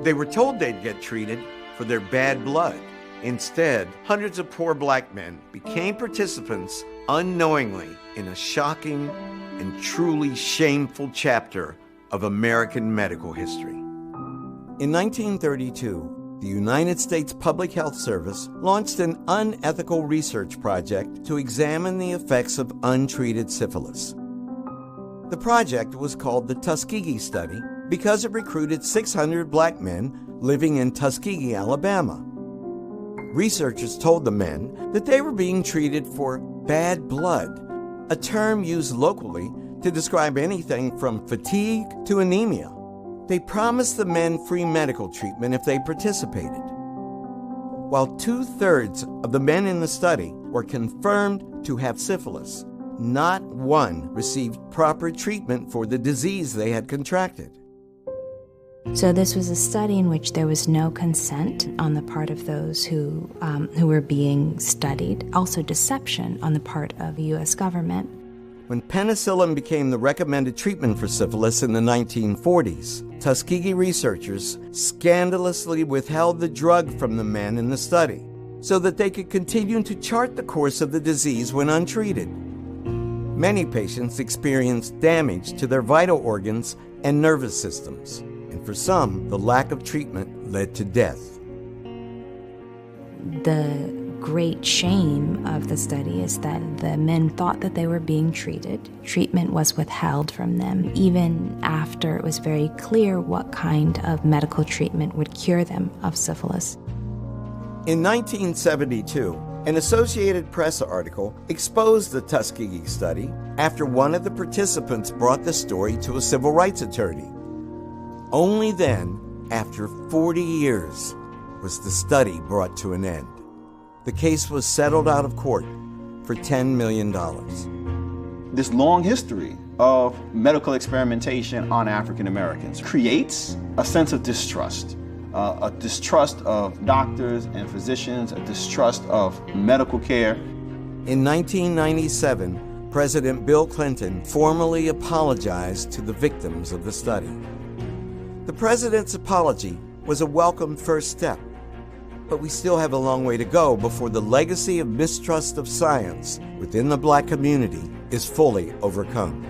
They were told they'd get treated for their bad blood. Instead, hundreds of poor black men became participants unknowingly in a shocking and truly shameful chapter of American medical history. In 1932, the United States Public Health Service launched an unethical research project to examine the effects of untreated syphilis. The project was called the Tuskegee Study because it recruited 600 black men living in Tuskegee, Alabama. Researchers told the men that they were being treated for bad blood, a term used locally to describe anything from fatigue to anemia. They promised the men free medical treatment if they participated. While 2/3 of the men in the study were confirmed to have syphilis, not one received proper treatment for the disease they had contracted. So this was a study in which there was no consent on the part of those who were being studied, also deception on the part of the U.S. government. When penicillin became the recommended treatment for syphilis in the 1940s, Tuskegee researchers scandalously withheld the drug from the men in the study so that they could continue to chart the course of the disease when untreated. Many patients experienced damage to their vital organs and nervous systems, and for some, the lack of treatment led to death. The great shame of the study is that the men thought that they were being treated. Treatment was withheld from them, even after it was very clear what kind of medical treatment would cure them of syphilis. In 1972, an Associated Press article exposed the Tuskegee study after one of the participants brought the story to a civil rights attorney. Only then, after 40 years, was the study brought to an end. The case was settled out of court for $10 million. This long history of medical experimentation on African Americans creates a sense of distrust. A distrust of doctors and physicians, a distrust of medical care. In 1997, President Bill Clinton formally apologized to the victims of the study. The president's apology was a welcome first step, but we still have a long way to go before the legacy of mistrust of science within the black community is fully overcome.